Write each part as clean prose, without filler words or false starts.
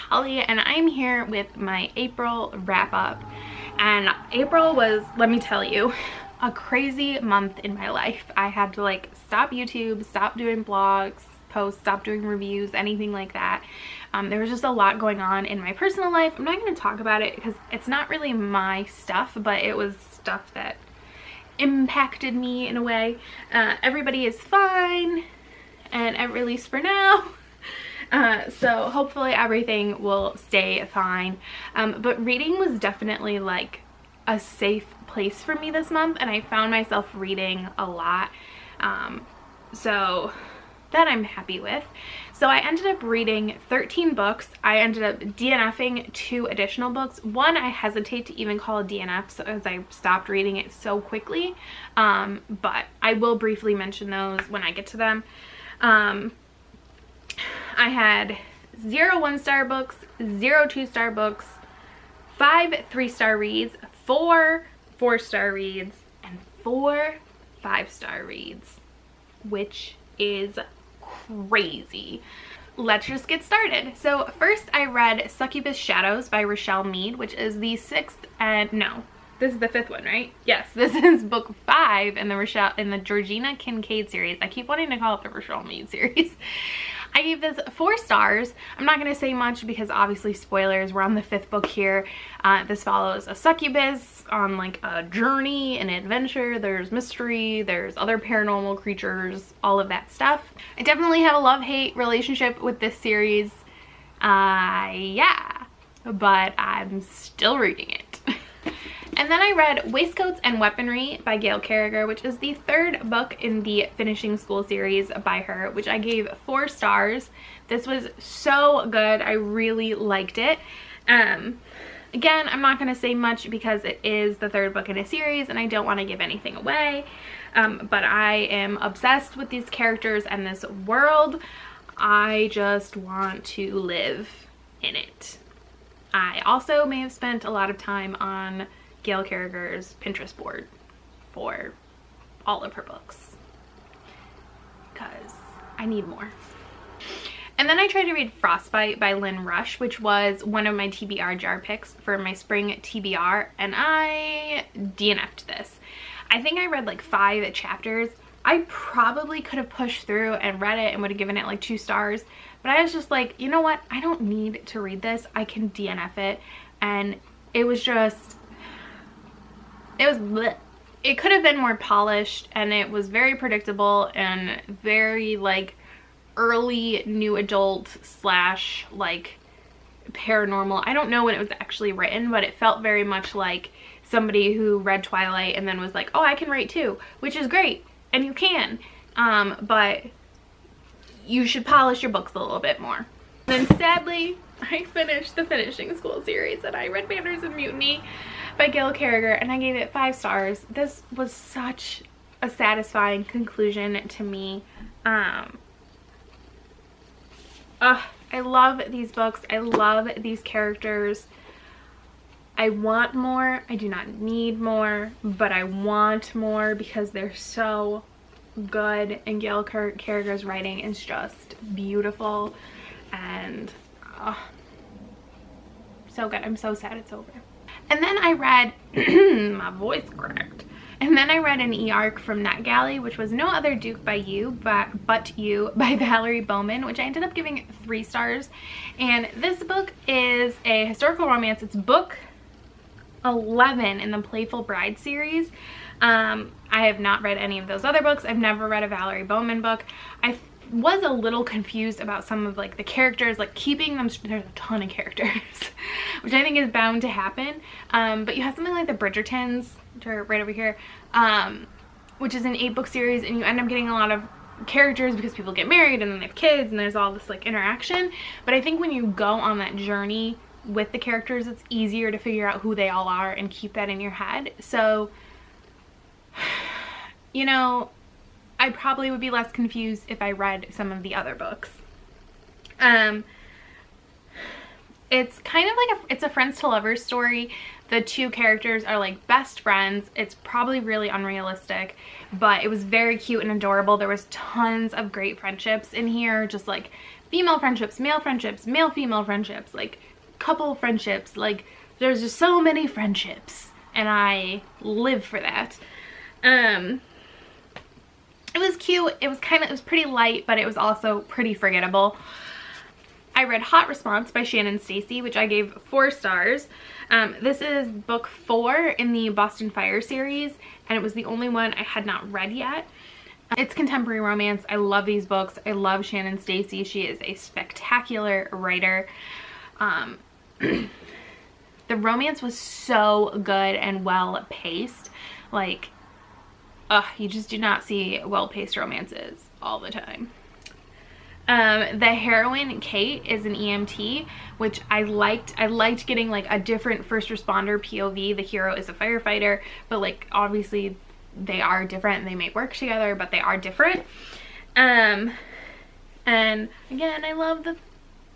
Holly, and I'm here with my April wrap up. And April was, let me tell you, a crazy month in my life. I had to like stop YouTube, stop doing blogs, posts, stop doing reviews, anything like that. There was just a lot going on in my personal life. I'm not going to talk about it because it's not really my stuff, but it was stuff that impacted me in a way. Everybody is fine, and at least for now. So hopefully everything will stay fine. But reading was definitely like a safe place for me this month, and I found myself reading a lot. So that I'm happy with. So I ended up reading 13 books. I ended up DNFing 2 additional books. One I hesitate to even call a DNF as I stopped reading it so quickly. But I will briefly mention those when I get to them. I had 0 1-star books, 0 2-star books, 5 3-star reads, 4 4-star reads, and 4 5-star reads, which is crazy. Let's just get started. So first I read Succubus Shadows by Richelle Mead, which is the 6th and no, this is the 5th one, right? Yes, this is book 5 in the Georgina Kincaid series. I keep wanting to call it the Richelle Mead series. I gave this 4 stars. I'm not going to say much because obviously spoilers. We're on the 5th book here. This follows a succubus on like a journey, an adventure. There's mystery, there's other paranormal creatures, all of that stuff. I definitely have a love-hate relationship with this series. Yeah, but I'm still reading it. And then I read Waistcoats and Weaponry by Gail Carriger, which is the 3rd book in the Finishing School series by her, which I gave 4 stars. This was so good. I really liked it. Again, I'm not going to say much because it is the 3rd book in a series and I don't want to give anything away. But I am obsessed with these characters and this world. I just want to live in it. I also may have spent a lot of time on Gail Carriger's Pinterest board for all of her books because I need more. And then I tried to read Frostbite by Lynn Rush, which was one of my TBR jar picks for my spring TBR, and I DNF'd this. I think I read like 5 chapters. I probably could have pushed through and read it and would have given it like 2 stars, but I was just like, you know what, I don't need to read this. I can DNF it. And it was just, it was bleh. It could have been more polished, and it was very predictable and very like early new adult slash like paranormal. I don't know when it was actually written, but it felt very much like somebody who read Twilight and then was like, oh, I can write too, which is great, and you can, but you should polish your books a little bit more. And then sadly, I finished the Finishing School series, and I read Manners and Mutiny by Gail Carriger, and I gave it 5 stars. This was such a satisfying conclusion to me. I love these books. I love these characters. I want more. I do not need more, but I want more because they're so good, and Gail Carriger's writing is just beautiful and so good. I'm so sad it's over. And then I read my voice cracked. And then I read an e-arc from NetGalley, which was No Other Duke by You, but You by Valerie Bowman, which I ended up giving 3 stars. And this book is a historical romance. It's book 11 in the Playful Bride series. I have not read any of those other books. I've never read a Valerie Bowman book. I was a little confused about some of like the characters, like keeping them, there's a ton of characters, which I think is bound to happen. But you have something like the Bridgertons, which are right over here, which is an 8-book series, and you end up getting a lot of characters because people get married and then they have kids and there's all this like interaction. But I think when you go on that journey with the characters, it's easier to figure out who they all are and keep that in your head. So, you know, I probably would be less confused if I read some of the other books. It's kind of like it's a friends to lovers story. The 2 characters are like best friends. It's probably really unrealistic, but it was very cute and adorable. There was tons of great friendships in here, just like female friendships, male female friendships, like couple friendships, like there's just so many friendships, and I live for that. It was cute. It was pretty light, but it was also pretty forgettable. I read Hot Response by Shannon Stacy, which I gave 4 stars. This is book 4 in the Boston Fire series, and it was the only one I had not read yet. It's contemporary romance. I love these books. I love Shannon Stacy. She is a spectacular writer. The romance was so good and well paced. Like, you just do not see well-paced romances all the time. The heroine, Kate, is an EMT, which I liked. I liked getting like a different first responder POV. The hero is a firefighter, but like obviously they are different and they may work together, but they are different. And again, I love the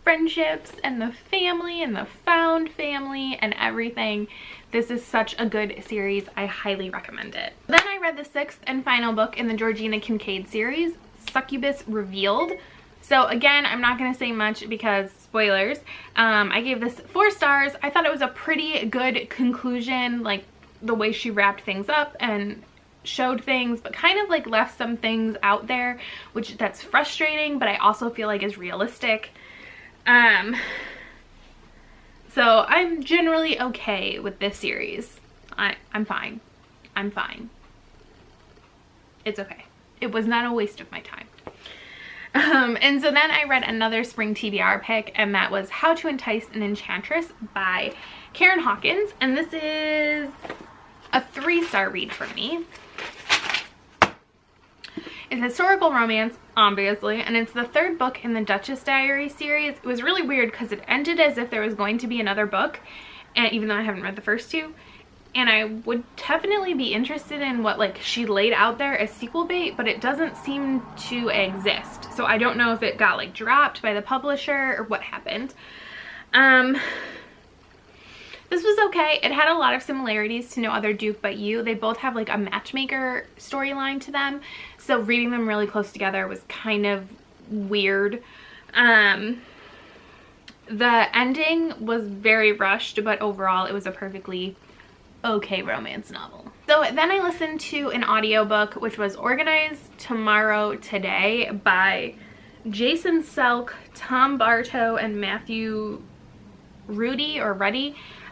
friendships and the family and the found family and everything. This is such a good series. I highly recommend it. Then I read the 6th and final book in the Georgina Kincaid series, Succubus Revealed. So again, I'm not going to say much because spoilers. I gave this 4 stars. I thought it was a pretty good conclusion, like the way she wrapped things up and showed things, but kind of like left some things out there, which that's frustrating, but I also feel like is realistic. So I'm generally okay with this series. I'm fine. I'm fine. It's okay. It was not a waste of my time. And so then I read another spring TBR pick, and that was How to Entice an Enchantress by Karen Hawkins. And this is a 3-star read for me. It's historical romance, obviously, and it's the 3rd book in the Duchess Diaries series. It was really weird because it ended as if there was going to be another book, and even though I haven't read the first 2. And I would definitely be interested in what like she laid out there as sequel bait, but it doesn't seem to exist. So I don't know if it got like dropped by the publisher or what happened. This was okay. It had a lot of similarities to No Other Duke But You. They both have like a matchmaker storyline to them. So reading them really close together was kind of weird. The ending was very rushed, but overall it was a perfectly okay romance novel. So then I listened to an audiobook, which was Organize Tomorrow Today by Jason Selk, Tom Bartow, and Matthew Ruddy.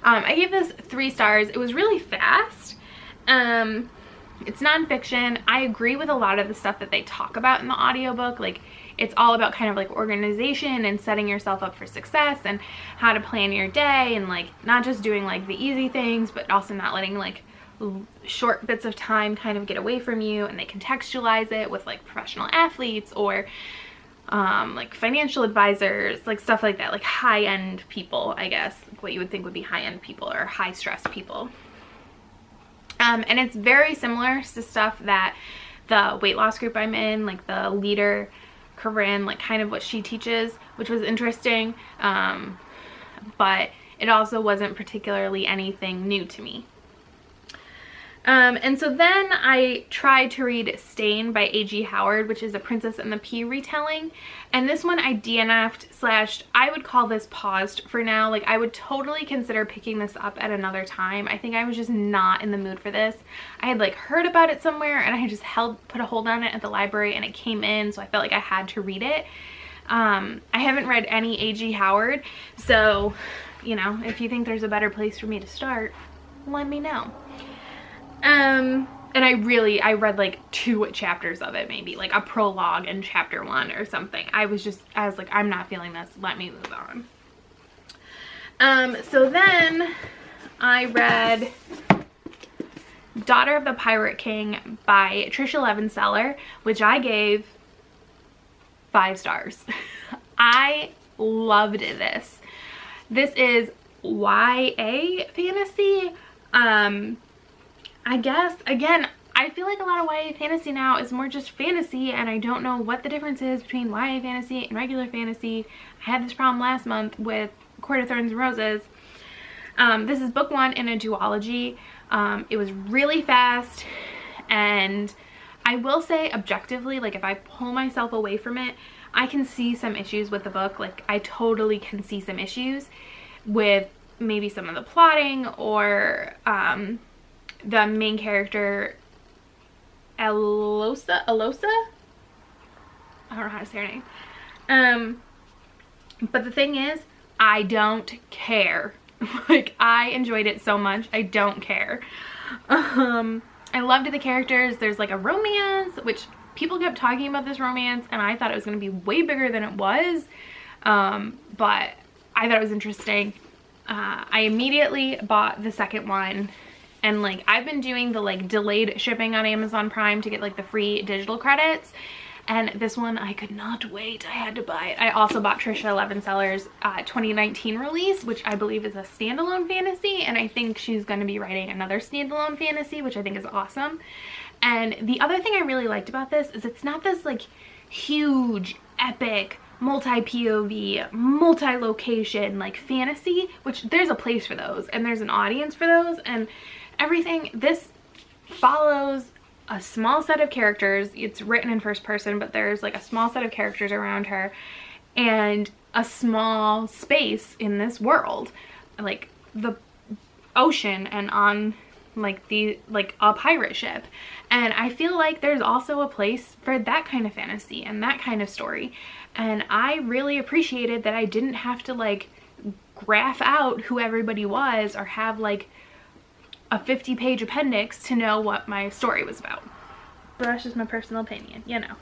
I gave this 3 stars. It was really fast. It's nonfiction. I agree with a lot of the stuff that they talk about in the audiobook. Like, it's all about kind of like organization and setting yourself up for success and how to plan your day, and like not just doing like the easy things, but also not letting like short bits of time kind of get away from you. And they contextualize it with like professional athletes or like financial advisors, like stuff like that, like high-end people, I guess, what you would think would be high-end people or high-stress people. And it's very similar to stuff that the weight loss group I'm in, like the leader, Corinne, like kind of what she teaches, which was interesting, but it also wasn't particularly anything new to me. And so then I tried to read Stain by A.G. Howard, which is a Princess and the Pea retelling. And this one I DNF'd / I would call this paused for now. Like, I would totally consider picking this up at another time. I think I was just not in the mood for this. I had like heard about it somewhere and I had just put a hold on it at the library, and it came in, so I felt like I had to read it. I haven't read any A.G. Howard, so, you know, if you think there's a better place for me to start, let me know. And I read like 2 chapters of it, maybe like a prologue in chapter 1 or something. I was like, I'm not feeling this, let me move on. So then I read Daughter of the Pirate King by Trisha Levenseller, which I gave 5 stars. I loved this. This is YA fantasy. I guess, again, I feel like a lot of YA fantasy now is more just fantasy, and I don't know what the difference is between YA fantasy and regular fantasy. I had this problem last month with Court of Thorns and Roses. This is book 1 in a duology. It was really fast, and I will say objectively, like if I pull myself away from it, I can see some issues with the book. Like, I totally can see some issues with maybe some of the plotting or the main character, Alosa? I don't know how to say her name. But the thing is, I don't care. Like, I enjoyed it so much. I don't care. I loved the characters. There's like a romance, which people kept talking about this romance, and I thought it was going to be way bigger than it was. But I thought it was interesting. I immediately bought the second one, and like, I've been doing the like delayed shipping on Amazon Prime to get like the free digital credits. And this one, I could not wait. I had to buy it. I also bought Tricia Levenseller's 2019 release, which I believe is a standalone fantasy. And I think she's going to be writing another standalone fantasy, which I think is awesome. And the other thing I really liked about this is it's not this like huge, epic, multi-POV, multi-location like fantasy, which there's a place for those and there's an audience for those and everything. This follows a small set of characters. It's written in first person, but there's like a small set of characters around her and a small space in this world, like the ocean and on like a pirate ship. And I feel like there's also a place for that kind of fantasy and that kind of story. And I really appreciated that I didn't have to like graph out who everybody was or have like a 50-page appendix to know what my story was about. But that's just my personal opinion, you know.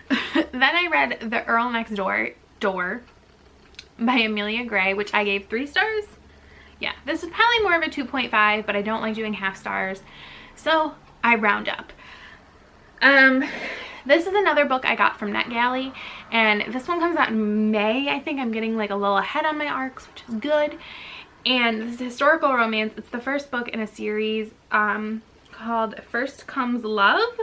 Then I read The Earl Next Door by Amelia Gray, which I gave 3 stars. Yeah, this is probably more of a 2.5, but I don't like doing half stars, so I round up. This is another book I got from NetGalley, and this one comes out in May. I think I'm getting like a little ahead on my arcs, which is good. And this is a historical romance. It's the first book in a series called First Comes Love.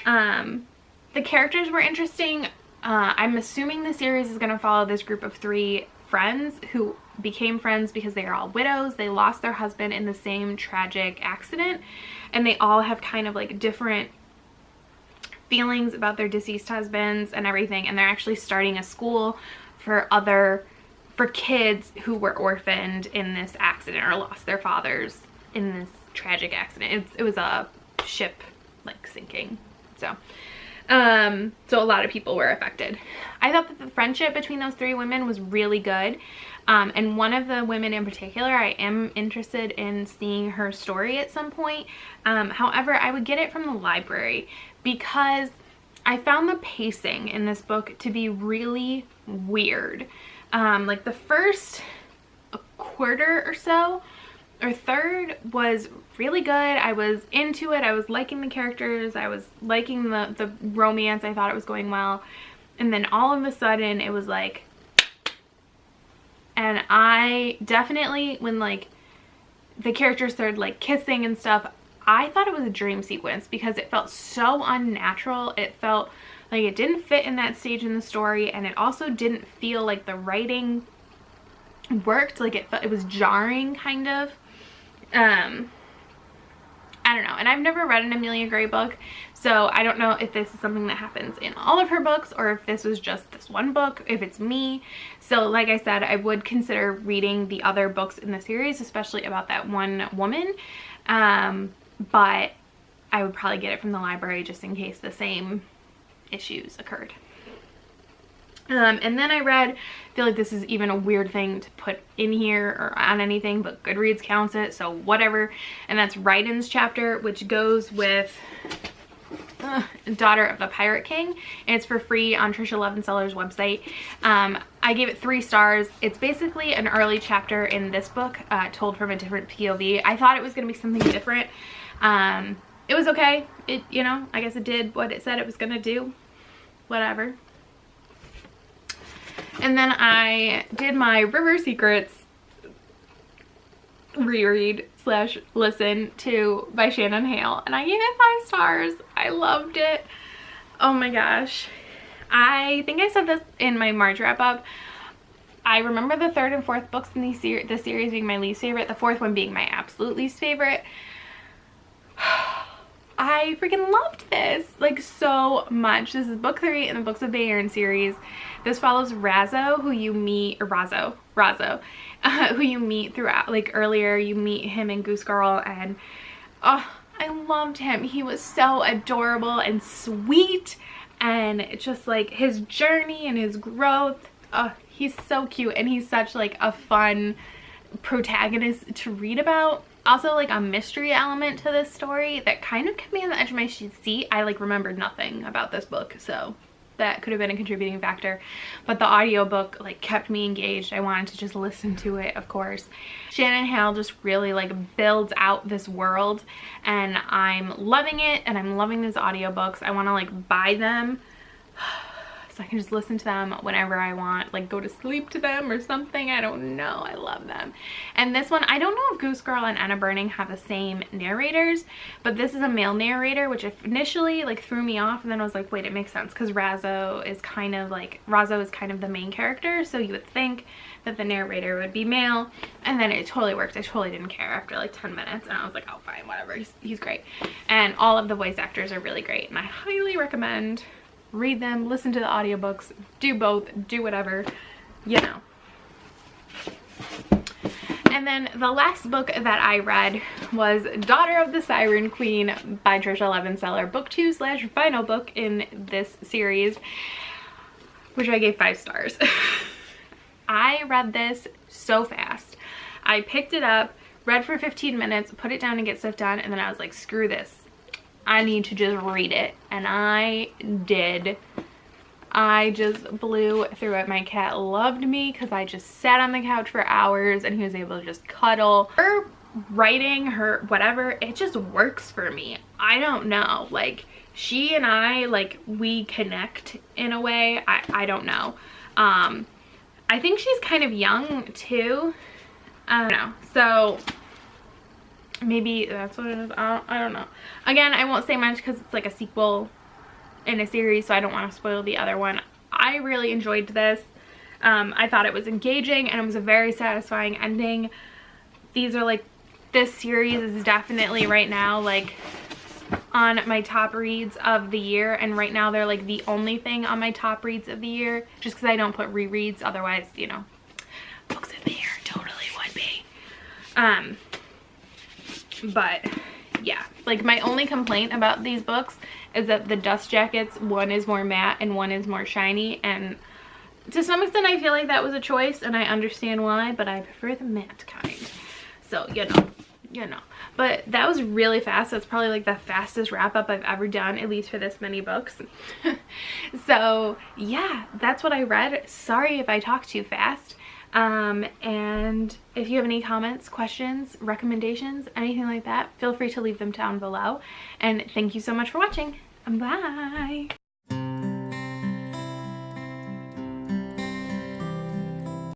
The characters were interesting. I'm assuming the series is going to follow this group of 3 friends who became friends because they are all widows. They lost their husband in the same tragic accident, and they all have kind of like different feelings about their deceased husbands and everything, and they're actually starting a school for kids who were orphaned in this accident or lost their fathers in this tragic accident. It was a ship like sinking, so a lot of people were affected. I thought that the friendship between those 3 women was really good, and one of the women in particular, I am interested in seeing her story at some point. However, I would get it from the library because I found the pacing in this book to be really weird. Like the first quarter or so, or third, was really good. I was into it. I was liking the characters. I was liking the romance. I thought it was going well. And then all of a sudden it was like, and I definitely, when like the characters started like kissing and stuff, I thought it was a dream sequence because it felt so unnatural. It felt like it didn't fit in that stage in the story, and it also didn't feel like the writing worked. Like it was jarring, kind of. I don't know, and I've never read an Amelia Gray book, so I don't know if this is something that happens in all of her books or if this was just this one book, if it's me. So like I said, I would consider reading the other books in the series, especially about that one woman, but I would probably get it from the library just in case the same issues occurred. And then I feel like this is even a weird thing to put in here or on anything, but Goodreads counts it, so whatever. And that's Ryden's chapter, which goes with Daughter of the Pirate King, and it's for free on Tricia Levenseller's website. I gave it 3 stars. It's basically an early chapter in this book, told from a different POV. I thought it was going to be something different. It was okay. It, you know, I guess it did what it said it was going to do. Whatever. And then I did my River Secrets reread / listen to by Shannon Hale, and I gave it 5 stars. I loved it. Oh my gosh. I think I said this in my March wrap up. I remember the 3rd and 4th books in the series being my least favorite, the 4th one being my absolute least favorite. I freaking loved this like so much. This is book 3 in the Books of Bayern series. This follows Razzo, who you meet, or Razzo, who you meet throughout, like earlier you meet him in Goose Girl, and oh, I loved him. He was so adorable and sweet, and it's just like his journey and his growth. Oh, he's so cute, and he's such like a fun protagonist to read about. Also, like a mystery element to this story that kind of kept me on the edge of my seat. I like remembered nothing about this book, so that could have been a contributing factor, but the audiobook like kept me engaged. I wanted to just listen to it, of course. Shannon Hale just really like builds out this world, and I'm loving it, and I'm loving these audiobooks. I want to like buy them so I can just listen to them whenever I want, like go to sleep to them or something. I don't know. I love them. And this one, I don't know if Goose Girl and Anna Burning have the same narrators, but this is a male narrator, which initially like threw me off, and then I was like, wait, it makes sense, because Razzo is kind of the main character, so you would think that the narrator would be male, and then it totally worked. I totally didn't care after like 10 minutes, and I was like, oh fine, whatever, he's great. And all of the voice actors are really great, and I highly recommend read them, listen to the audiobooks, do both, do whatever, you know. And then the last book that I read was Daughter of the Siren Queen by Trisha Levenseller, book 2/final book in this series, which I gave 5 stars. I read this so fast. I picked it up, read for 15 minutes, put it down and get stuff done, and then I was like, screw this, I need to just read it, and I did. I just blew through it. My cat loved me because I just sat on the couch for hours, and he was able to just cuddle. Her writing, her whatever, it just works for me. I don't know, like she and I, like we connect in a way. I don't know. I think she's kind of young too. I don't know, so maybe that's what it is. I don't know. Again, I won't say much because it's like a sequel in a series, so I don't want to spoil the other one. I really enjoyed this. I thought it was engaging, and it was a very satisfying ending. These are like, this series is definitely right now like on my top reads of the year, and right now they're like the only thing on my top reads of the year, just because I don't put rereads, otherwise, you know, Books of the Year totally would be. But yeah, like my only complaint about these books is that the dust jackets, one is more matte and one is more shiny, and to some extent I feel like that was a choice, and I understand why, but I prefer the matte kind. So you know, but that was really fast. That's probably like the fastest wrap up I've ever done, at least for this many books. So yeah, that's what I read. Sorry if I talk too fast. And if you have any comments, questions, recommendations, anything like that, feel free to leave them down below. And thank you so much for watching. Bye.